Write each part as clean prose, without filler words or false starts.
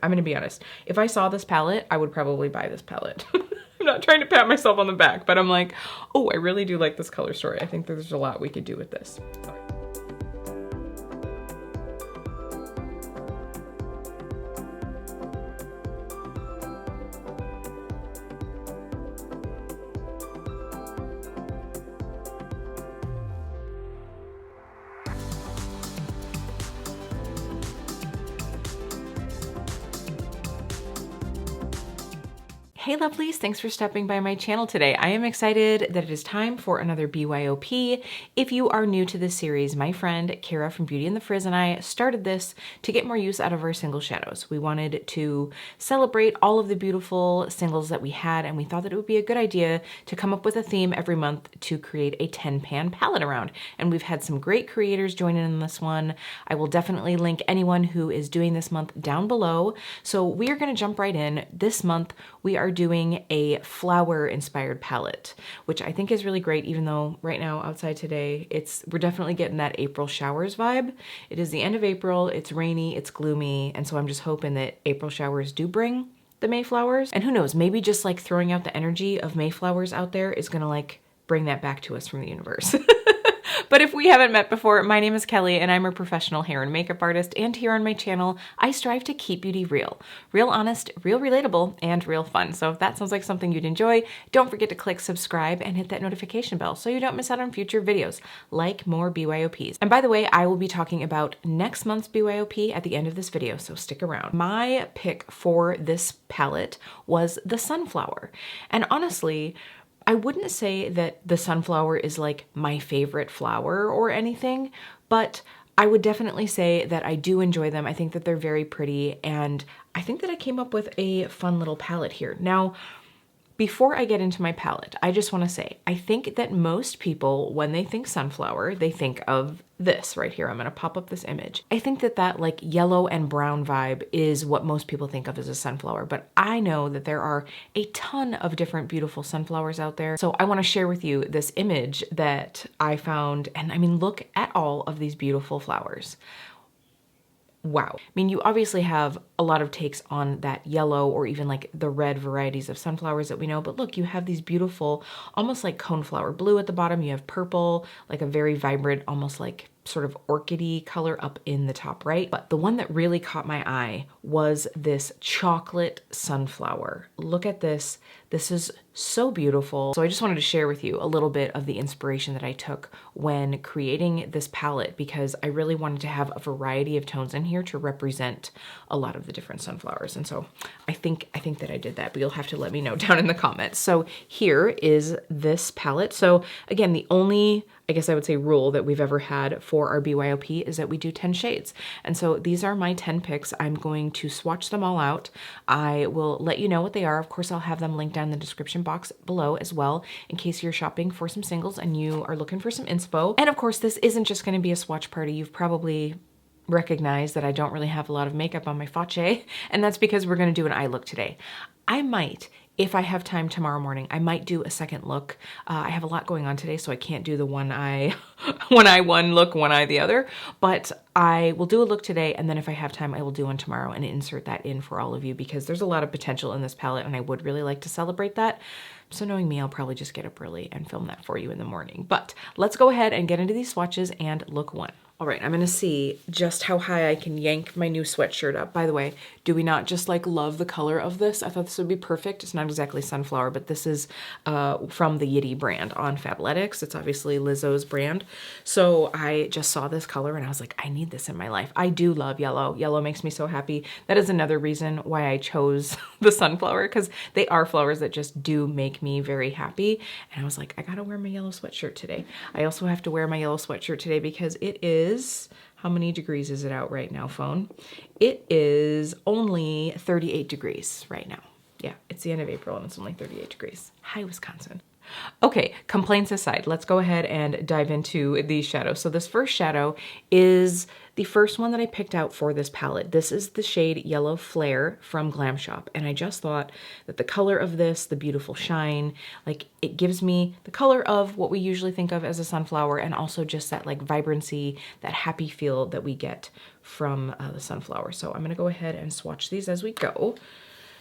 I'm gonna be honest. If I saw this palette, I would probably buy this palette. I'm not trying to pat myself on the back, but I'm like, oh, I really do like this color story. I think there's a lot we could do with this. Hey lovelies, thanks for stopping by my channel today. I am excited that it is time for another BYOP. If you are new to this series, my friend Kara from Beauty and the Frizz and I started this to get more use out of our single shadows. We wanted to celebrate all of the beautiful singles that we had, and we thought that it would be a good idea to come up with a theme every month to create a 10-pan palette around. And we've had some great creators join in this one. I will definitely link anyone who is doing this month down below. So we are gonna jump right in. This month, we are doing a flower inspired palette, which I think is really great, even though right now outside today, we're definitely getting that April showers vibe. It is the end of April, it's rainy, it's gloomy, and so I'm just hoping that April showers do bring the Mayflowers. And who knows, maybe just like throwing out the energy of Mayflowers out there is gonna like bring that back to us from the universe. But if we haven't met before, my name is Kelly and I'm a professional hair and makeup artist, and here on my channel, I strive to keep beauty real. Real honest, real relatable, and real fun. So if that sounds like something you'd enjoy, don't forget to click subscribe and hit that notification bell so you don't miss out on future videos like more BYOPs. And by the way, I will be talking about next month's BYOP at the end of this video, so stick around. My pick for this palette was the Sunflower. And honestly, I wouldn't say that the sunflower is like my favorite flower or anything, but I would definitely say that I do enjoy them. I think that they're very pretty, and I think that I came up with a fun little palette here. Now, before I get into my palette, I just want to say, I think that most people, when they think sunflower, they think of this right here. I'm going to pop up this image. I think that that like yellow and brown vibe is what most people think of as a sunflower, but I know that there are a ton of different beautiful sunflowers out there. So I want to share with you this image that I found, and I mean, look at all of these beautiful flowers. Wow. I mean, you obviously have a lot of takes on that yellow or even like the red varieties of sunflowers that we know, but look, you have these beautiful, almost like coneflower blue at the bottom. You have purple, like a very vibrant, almost like sort of orchidy color up in the top right. But the one that really caught my eye was this chocolate sunflower. Look at this. This is so beautiful. So I just wanted to share with you a little bit of the inspiration that I took when creating this palette, because I really wanted to have a variety of tones in here to represent a lot of the different sunflowers. And so I think that I did that, but you'll have to let me know down in the comments. So here is this palette. So again, the only, I guess I would say, rule that we've ever had for our BYOP is that we do 10 shades. And so these are my 10 picks. I'm going to swatch them all out. I will let you know what they are. Of course, I'll have them linked down in the description box below as well, in case you're shopping for some singles and you are looking for some inspo. And of course, this isn't just going to be a swatch party. You've probably recognized that I don't really have a lot of makeup on my face, and that's because we're going to do an eye look today. I might, if I have time tomorrow morning, I might do a second look. I have a lot going on today, so I can't do the one eye one look, one eye the other, but I will do a look today, and then if I have time, I will do one tomorrow and insert that in for all of you, because there's a lot of potential in this palette and I would really like to celebrate that. So knowing me, I'll probably just get up early and film that for you in the morning. But let's go ahead and get into these swatches and look one. All right, I'm gonna see just how high I can yank my new sweatshirt up. By the way, do we not just like love the color of this? I thought this would be perfect. It's not exactly sunflower, but this is from the Yitty brand on Fabletics. It's obviously Lizzo's brand. So I just saw this color and I was like, I need this in my life. I do love yellow. Yellow makes me so happy. That is another reason why I chose the sunflower, because they are flowers that just do make me very happy. And I was like, I gotta wear my yellow sweatshirt today. I also have to wear my yellow sweatshirt today because it is, how many degrees is it out right now, phone? It is only 38 degrees right now. Yeah, it's the end of April and it's only 38 degrees. Hi, Wisconsin. Okay, complaints aside, let's go ahead and dive into these shadows. So this first shadow is the first one that I picked out for this palette. This is the shade Yellow Flare from Glam Shop. And I just thought that the color of this, the beautiful shine, like it gives me the color of what we usually think of as a sunflower, and also just that like vibrancy, that happy feel that we get from the sunflower. So I'm gonna go ahead and swatch these as we go.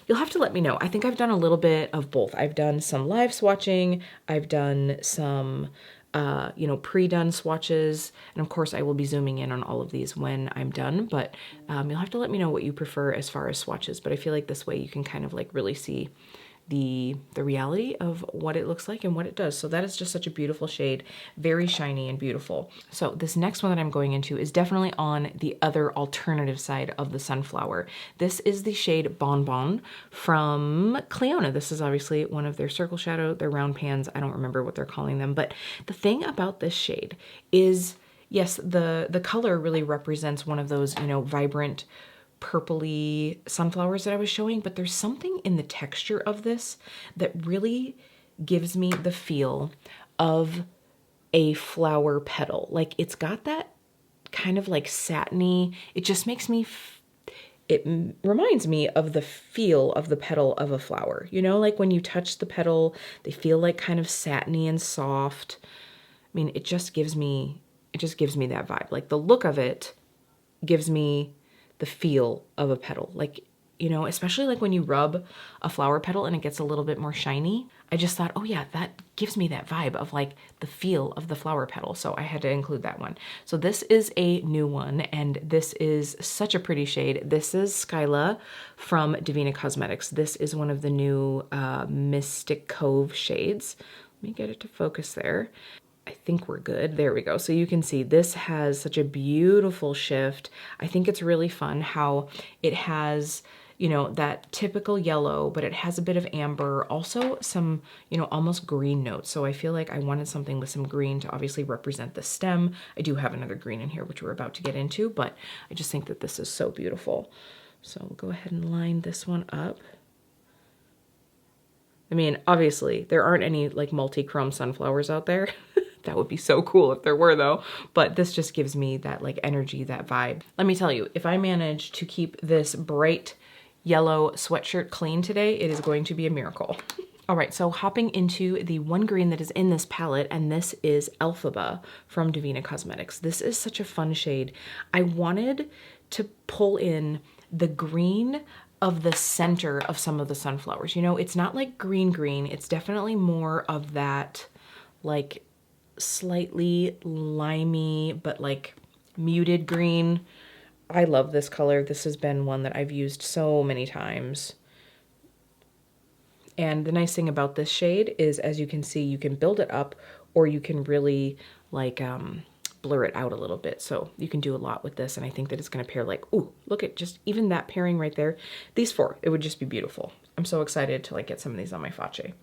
You'll have to let me know. I think I've done a little bit of both. I've done some live swatching. I've done some, you know, pre-done swatches. And of course I will be zooming in on all of these when I'm done, but you'll have to let me know what you prefer as far as swatches. But I feel like this way you can kind of like really see the reality of what it looks like and what it does. So that is just such a beautiful shade, very shiny and beautiful. So this next one that I'm going into is definitely on the other alternative side of the sunflower. This is the shade Bon Bon from Clionadh. This is obviously one of their circle shadow, their round pans. I don't remember what they're calling them, but the thing about this shade is, yes, the color really represents one of those, you know, vibrant purpley sunflowers that I was showing, but there's something in the texture of this that really gives me the feel of a flower petal. Like it's got that kind of like satiny, it just makes me, it reminds me of the feel of the petal of a flower. You know, like when you touch the petal, they feel like kind of satiny and soft. I mean, it just gives me that vibe. Like the look of it gives me the feel of a petal, like, you know, especially like when you rub a flower petal and it gets a little bit more shiny. I just thought, oh yeah, that gives me that vibe of like the feel of the flower petal. So I had to include that one. So this is a new one and this is such a pretty shade. This is Scylla from Devinah Cosmetics. This is one of the new Mystic Cove shades. Let me get it to focus there. I think we're good. There we go. So you can see this has such a beautiful shift. I think it's really fun how it has, you know, that typical yellow, but it has a bit of amber, also some, you know, almost green notes. So I feel like I wanted something with some green to obviously represent the stem. I do have another green in here, which we're about to get into, but I just think that this is so beautiful. So we'll go ahead and line this one up. I mean, obviously there aren't any like multi-chrome sunflowers out there. That would be so cool if there were though, but this just gives me that like energy, that vibe. Let me tell you, if I manage to keep this bright yellow sweatshirt clean today, it is going to be a miracle. All right, so hopping into the one green that is in this palette, and this is Elphaba from Devinah Cosmetics. This is such a fun shade. I wanted to pull in the green of the center of some of the sunflowers. You know, it's not like green, it's definitely more of that like slightly limey, but like muted green. I love this color. This has been one that I've used so many times. And the nice thing about this shade is, as you can see, you can build it up or you can really like blur it out a little bit. So you can do a lot with this. And I think that it's going to pair like, ooh, look at just even that pairing right there. These four, it would just be beautiful. I'm so excited to like get some of these on my face.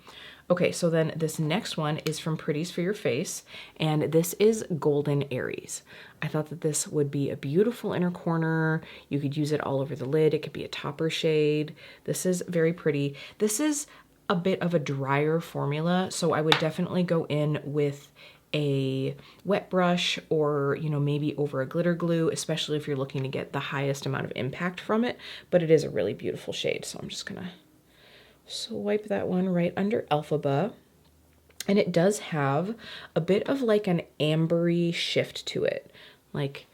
Okay, so then this next one is from Pretties for Your Face, and this is Golden Aries. I thought that this would be a beautiful inner corner. You could use it all over the lid. It could be a topper shade. This is very pretty. This is a bit of a drier formula, so I would definitely go in with a wet brush or, you know, maybe over a glitter glue, especially if you're looking to get the highest amount of impact from it. But it is a really beautiful shade, so I'm just gonna swipe that one right under Elphaba. And it does have a bit of like an ambery shift to it. Like,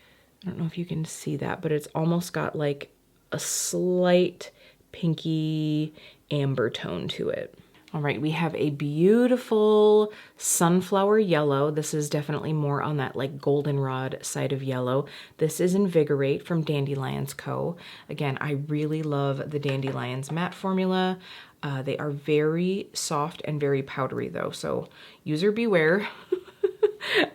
I don't know if you can see that, but it's almost got like a slight pinky amber tone to it. All right, we have a beautiful sunflower yellow. This is definitely more on that like goldenrod side of yellow. This is Invigorate from Dandelions Co. Again, I really love the Dandelions matte formula. They are very soft and very powdery though, so user beware.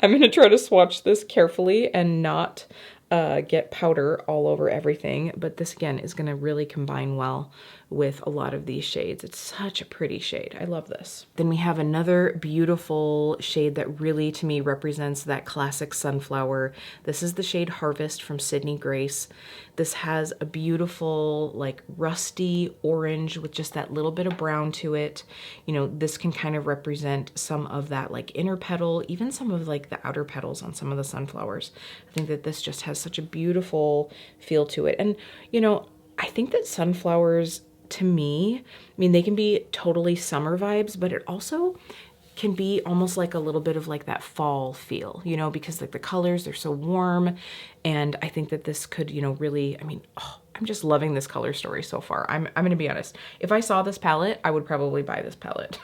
I'm gonna try to swatch this carefully and not get powder all over everything, but this again is gonna really combine well with a lot of these shades. It's such a pretty shade. I love this. Then we have another beautiful shade that really to me represents that classic sunflower. This is the shade Harvest from Sydney Grace. This has a beautiful like rusty orange with just that little bit of brown to it. You know, this can kind of represent some of that like inner petal, even some of like the outer petals on some of the sunflowers. I think that this just has such a beautiful feel to it. And, you know, I think that sunflowers, to me, I mean, they can be totally summer vibes, but it also can be almost like a little bit of like that fall feel, you know, because like the colors, they're so warm. And I think that this could, you know, really, I mean, oh, I'm just loving this color story so far. I'm gonna be honest. If I saw this palette, I would probably buy this palette.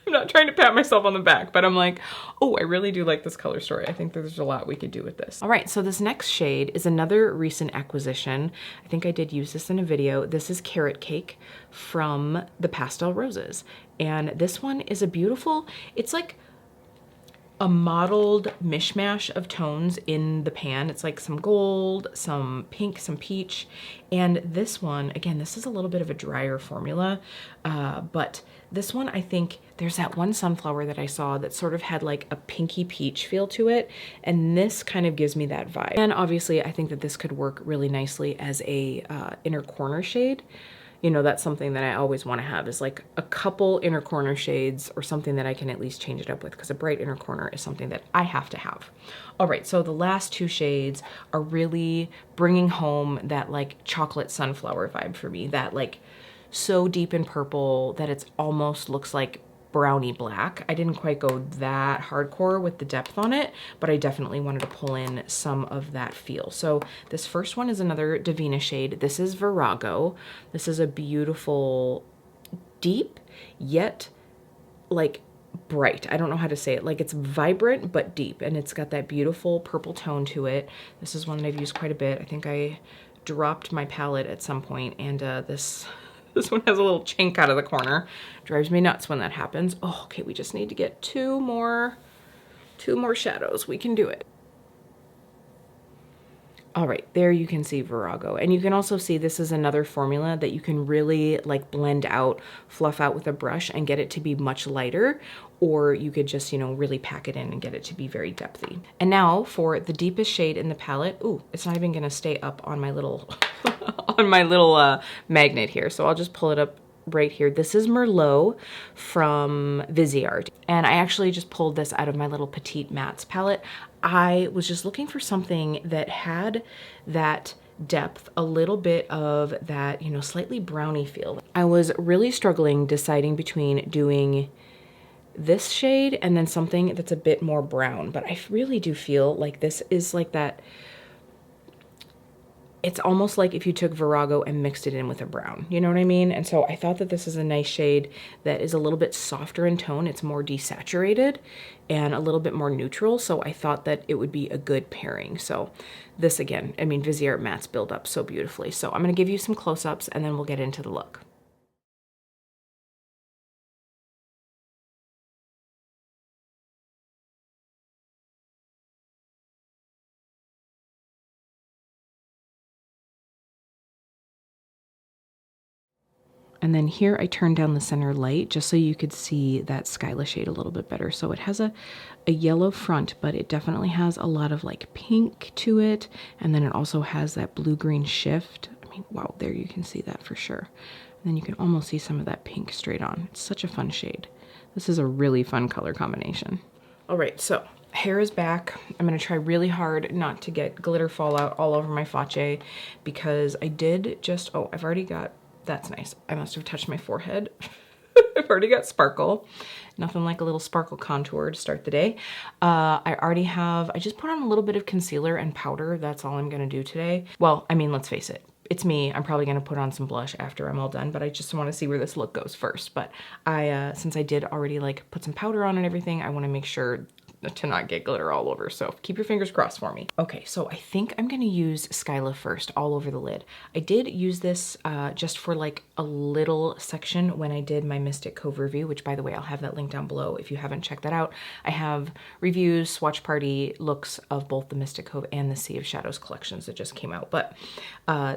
I'm not trying to pat myself on the back, but I'm like, oh, I really do like this color story. I think there's a lot we could do with this. All right, so this next shade is another recent acquisition. I think I did use this in a video. This is Carrot Cake from the Pastel Roses. And this one is a beautiful, it's like a mottled mishmash of tones in the pan. It's like some gold, some pink, some peach. And this one, again, this is a little bit of a drier formula, but this one, I think there's that one sunflower that I saw that sort of had like a pinky peach feel to it. And this kind of gives me that vibe. And obviously I think that this could work really nicely as a inner corner shade. You know, that's something that I always want to have, is like a couple inner corner shades or something that I can at least change it up with, because a bright inner corner is something that I have to have. All right, so the last two shades are really bringing home that like chocolate sunflower vibe for me, that like so deep in purple that it's almost looks like brownie black. I didn't quite go that hardcore with the depth on it, but I definitely wanted to pull in some of that feel. So this first one is another Devinah shade. This is Virago. This is a beautiful, deep, yet like bright. I don't know how to say it. Like it's vibrant, but deep. And it's got that beautiful purple tone to it. This is one that I've used quite a bit. I think I dropped my palette at some point, and this one has a little chink out of the corner. Drives me nuts when that happens. Oh, okay, we just need to get two more shadows. We can do it. All right, there you can see Virago. And you can also see this is another formula that you can really like blend out, fluff out with a brush and get it to be much lighter, or you could just, you know, really pack it in and get it to be very depthy. And now for the deepest shade in the palette. Ooh, it's not even gonna stay up on my little, on my little magnet here. So I'll just pull it up right here. This is Merlot from Viseart. And I actually just pulled this out of my little Petite Mattes palette. I was just looking for something that had that depth, a little bit of that, you know, slightly browny feel. I was really struggling deciding between doing this shade and then something that's a bit more brown, but I really do feel like this is like that. It's almost like if you took Virago and mixed it in with a brown, you know what I mean? And so I thought that this is a nice shade that is a little bit softer in tone. It's more desaturated and a little bit more neutral. So I thought that it would be a good pairing. So this again, I mean, Viseart Mattes build up so beautifully. So I'm gonna give you some close-ups and then we'll get into the look. And then here I turned down the center light just so you could see that Scylla shade a little bit better. So it has a yellow front, but it definitely has a lot of like pink to it. And then it also has that blue-green shift. I mean, wow, there you can see that for sure. And then you can almost see some of that pink straight on. It's such a fun shade. This is a really fun color combination. All right, so hair is back. I'm gonna try really hard not to get glitter fallout all over my face, because I did just, oh, I've already got, that's nice. I must have touched my forehead. I've already got sparkle. Nothing like a little sparkle contour to start the day. I already have, I just put on a little bit of concealer and powder. That's all I'm gonna do today. Well, I mean, let's face it. It's me. I'm probably gonna put on some blush after I'm all done, but I just wanna see where this look goes first. But since I did already like put some powder on and everything, I wanna make sure to not get glitter all over. So keep your fingers crossed for me. Okay, so I think I'm gonna use Scylla first all over the lid. I did use this just for like a little section when I did my Mystic Cove review, which by the way, I'll have that link down below if you haven't checked that out. I have reviews, swatch party looks of both the Mystic Cove and the Sea of Shadows collections that just came out. But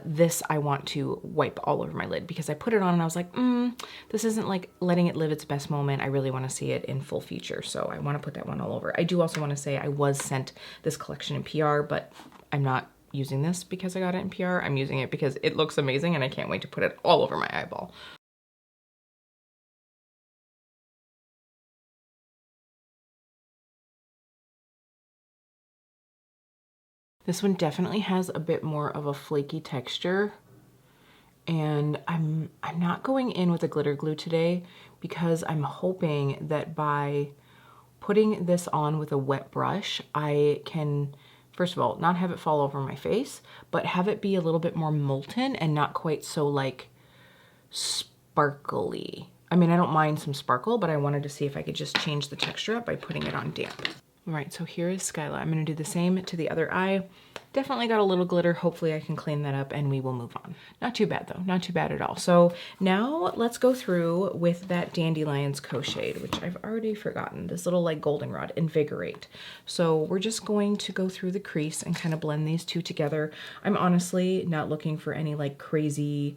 this I want to wipe all over my lid because I put it on and I was like, this isn't like letting it live its best moment. I really wanna see it in full feature. So I wanna put that one all over. I do also want to say I was sent this collection in PR, but I'm not using this because I got it in PR. I'm using it because it looks amazing and I can't wait to put it all over my eyeball. This one definitely has a bit more of a flaky texture, and I'm not going in with a glitter glue today because I'm hoping that by putting this on with a wet brush, I can, first of all, not have it fall over my face, but have it be a little bit more molten and not quite so like sparkly. I mean, I don't mind some sparkle, but I wanted to see if I could just change the texture up by putting it on damp. All right, so here is Scylla. I'm gonna do the same to the other eye. Definitely got a little glitter. Hopefully I can clean that up and we will move on. Not too bad though, not too bad at all. So now let's go through with that Dandelion's co-shade, which I've already forgotten, this little like goldenrod, Invigorate. So we're just going to go through the crease and kind of blend these two together. I'm honestly not looking for any like crazy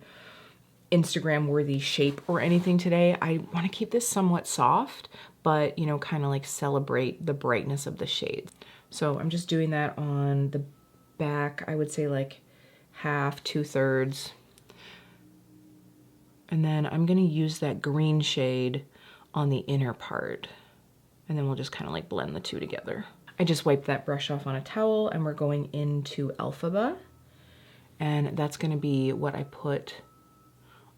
Instagram worthy shape or anything today. I want to keep this somewhat soft, but you know, kind of like celebrate the brightness of the shades. So I'm just doing that on the back, I would say like half, 2/3. And then I'm gonna use that green shade on the inner part. And then we'll just kind of like blend the two together. I just wiped that brush off on a towel and we're going into Elphaba. And that's gonna be what I put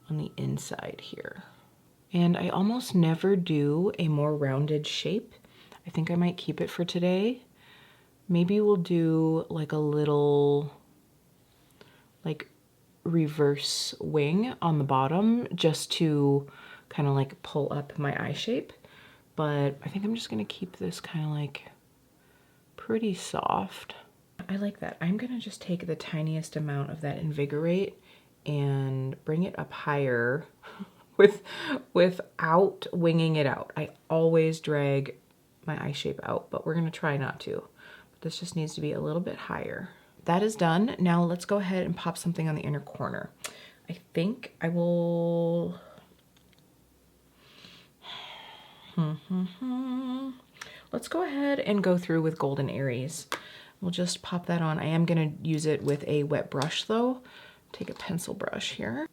on the inside here. And I almost never do a more rounded shape. I think I might keep it for today. Maybe we'll do like a little like reverse wing on the bottom just to kind of like pull up my eye shape. But I think I'm just gonna keep this kind of like pretty soft. I like that. I'm gonna just take the tiniest amount of that Invigorate and bring it up higher without winging it out. I always drag my eye shape out, but we're gonna try not to. But this just needs to be a little bit higher. That is done. Now let's go ahead and pop something on the inner corner. I think I will... Let's go ahead and go through with Golden Aries. We'll just pop that on. I am gonna use it with a wet brush though. Take a pencil brush here.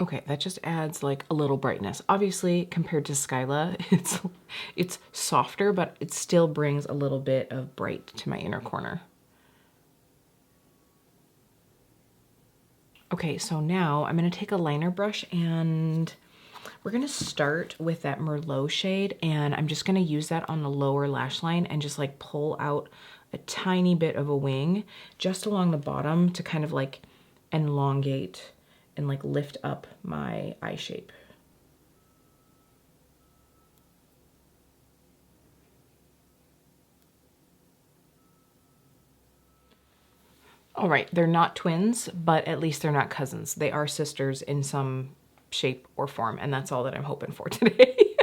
Okay, that just adds like a little brightness. Obviously, compared to Scylla, it's softer, but it still brings a little bit of bright to my inner corner. Okay, so now I'm gonna take a liner brush and we're gonna start with that Merlot shade, and I'm just gonna use that on the lower lash line and just like pull out a tiny bit of a wing just along the bottom to kind of like elongate and like lift up my eye shape. All right, they're not twins, but at least they're not cousins. They are sisters in some shape or form, and that's all that I'm hoping for today.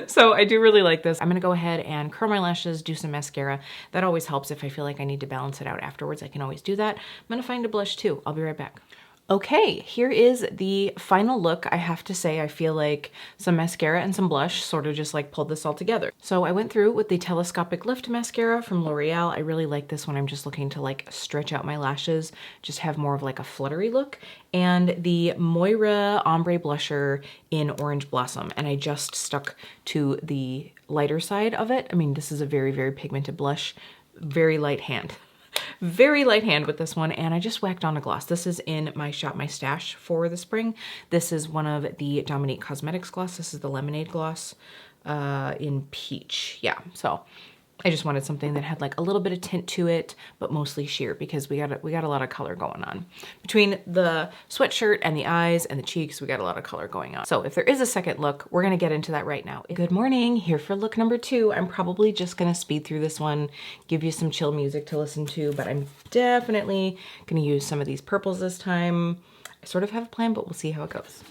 So I do really like this. I'm gonna go ahead and curl my lashes, do some mascara. That always helps if I feel like I need to balance it out afterwards. I can always do that. I'm gonna find a blush too. I'll be right back. Okay, here is the final look. I have to say, I feel like some mascara and some blush sort of just like pulled this all together. So I went through with the Telescopic Lift Mascara from L'Oreal. I really like this one. I'm just looking to like stretch out my lashes, just have more of like a fluttery look. And the Moira Ombre Blusher in Orange Blossom. And I just stuck to the lighter side of it. I mean, this is a very, very pigmented blush, very light hand. Very light hand with this one, and I just whacked on a gloss. This is in my Shop My Stash for the spring. This is one of the Dominique Cosmetics gloss. This is the Lemonade gloss in Peach. Yeah, so I just wanted something that had like a little bit of tint to it, but mostly sheer because we got a lot of color going on. Between the sweatshirt and the eyes and the cheeks, we got a lot of color going on. So if there is a second look, we're gonna get into that right now. Good morning, here for look number 2. I'm probably just gonna speed through this one, give you some chill music to listen to, but I'm definitely gonna use some of these purples this time. I sort of have a plan, but we'll see how it goes.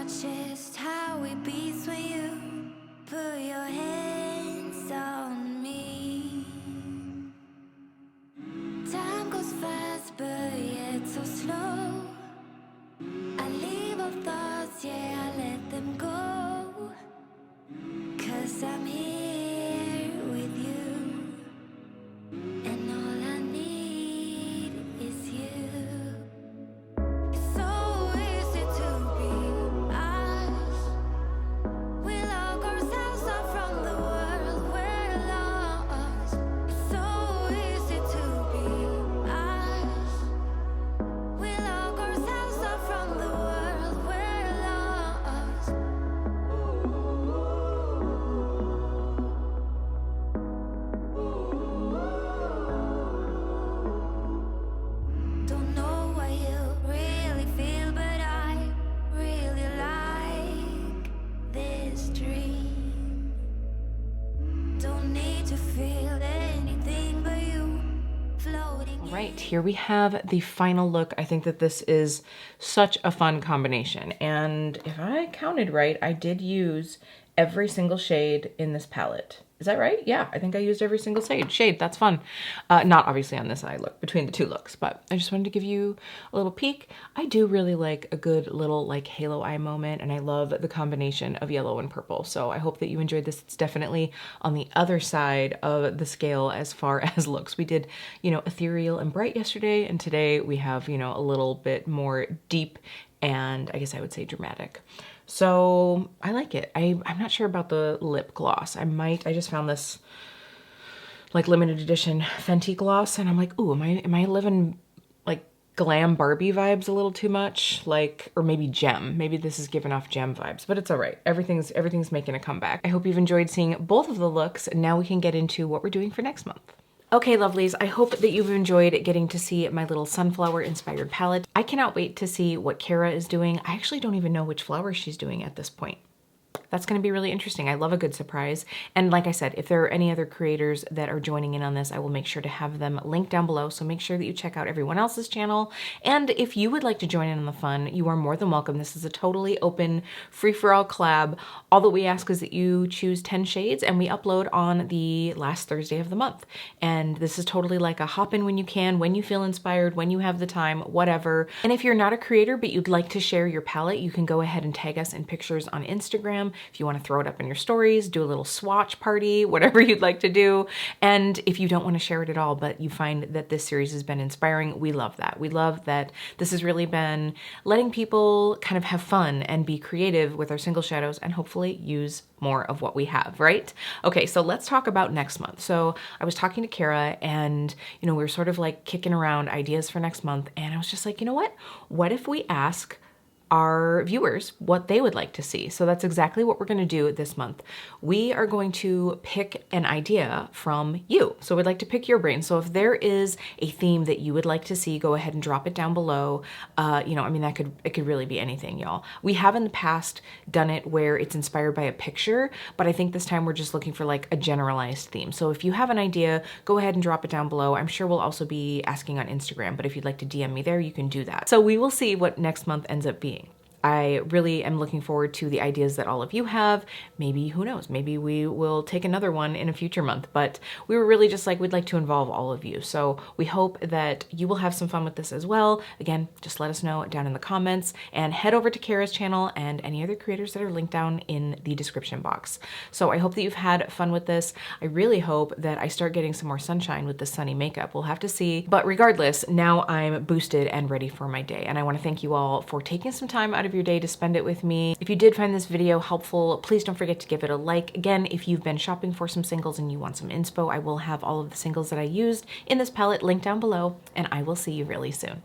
Just how it beats when you put your hands on me. Time goes fast, but yet so slow. I leave all thoughts, yeah, I let them go. 'Cause I'm here with you, and all I need to feel anything but you floating. All right, here we have the final look. I think that this is such a fun combination. And if I counted right, I did use every single shade in this palette. Is that right? Yeah, I think I used every single shade. That's fun. Not obviously on this eye look, between the two looks, but I just wanted to give you a little peek. I do really like a good little like halo eye moment, and I love the combination of yellow and purple. So I hope that you enjoyed this. It's definitely on the other side of the scale as far as looks. We did, you know, ethereal and bright yesterday, and today we have, you know, a little bit more deep and I guess I would say dramatic. So I like it. I'm not sure about the lip gloss. I just found this like limited edition Fenty gloss and I'm like, ooh, am I living like glam Barbie vibes a little too much? Like, or maybe gem. Maybe this is giving off gem vibes, but it's all right. Everything's making a comeback. I hope you've enjoyed seeing both of the looks. Now we can get into what we're doing for next month. Okay, lovelies, I hope that you've enjoyed getting to see my little sunflower inspired palette. I cannot wait to see what Kara is doing. I actually don't even know which flower she's doing at this point. That's going to be really interesting. I love a good surprise. And like I said, if there are any other creators that are joining in on this, I will make sure to have them linked down below. So make sure that you check out everyone else's channel. And if you would like to join in on the fun, you are more than welcome. This is a totally open, free-for-all collab. All that we ask is that you choose 10 shades and we upload on the last Thursday of the month. And this is totally like a hop in when you can, when you feel inspired, when you have the time, whatever. And if you're not a creator, but you'd like to share your palette, you can go ahead and tag us in pictures on Instagram. If you want to throw it up in your stories, do a little swatch party, whatever you'd like to do. And if you don't want to share it at all, but you find that this series has been inspiring, we love that. We love that this has really been letting people kind of have fun and be creative with our single shadows and hopefully use more of what we have, right? Okay, so let's talk about next month. So I was talking to Kara and, you know, we were sort of like kicking around ideas for next month. And I was just like, you know what? What if we ask our viewers what they would like to see? So that's exactly what we're going to do this month. We are going to pick an idea from you. So we'd like to pick your brain. So if there is a theme that you would like to see, go ahead and drop it down below. You know, I mean, it could really be anything, y'all. We have in the past done it where it's inspired by a picture, but I think this time we're just looking for like a generalized theme. So if you have an idea, go ahead and drop it down below. I'm sure we'll also be asking on Instagram, but if you'd like to DM me there, you can do that. So we will see what next month ends up being. I really am looking forward to the ideas that all of you have. Maybe, who knows, maybe we will take another one in a future month, but we were really just like, we'd like to involve all of you. So we hope that you will have some fun with this as well. Again, just let us know down in the comments and head over to Kara's channel and any other creators that are linked down in the description box. So I hope that you've had fun with this. I really hope that I start getting some more sunshine with the sunny makeup. We'll have to see. But regardless, now I'm boosted and ready for my day. And I want to thank you all for taking some time out of your day to spend it with me. If you did find this video helpful, please don't forget to give it a like. Again, if you've been shopping for some singles and you want some inspo, I will have all of the singles that I used in this palette linked down below, and I will see you really soon.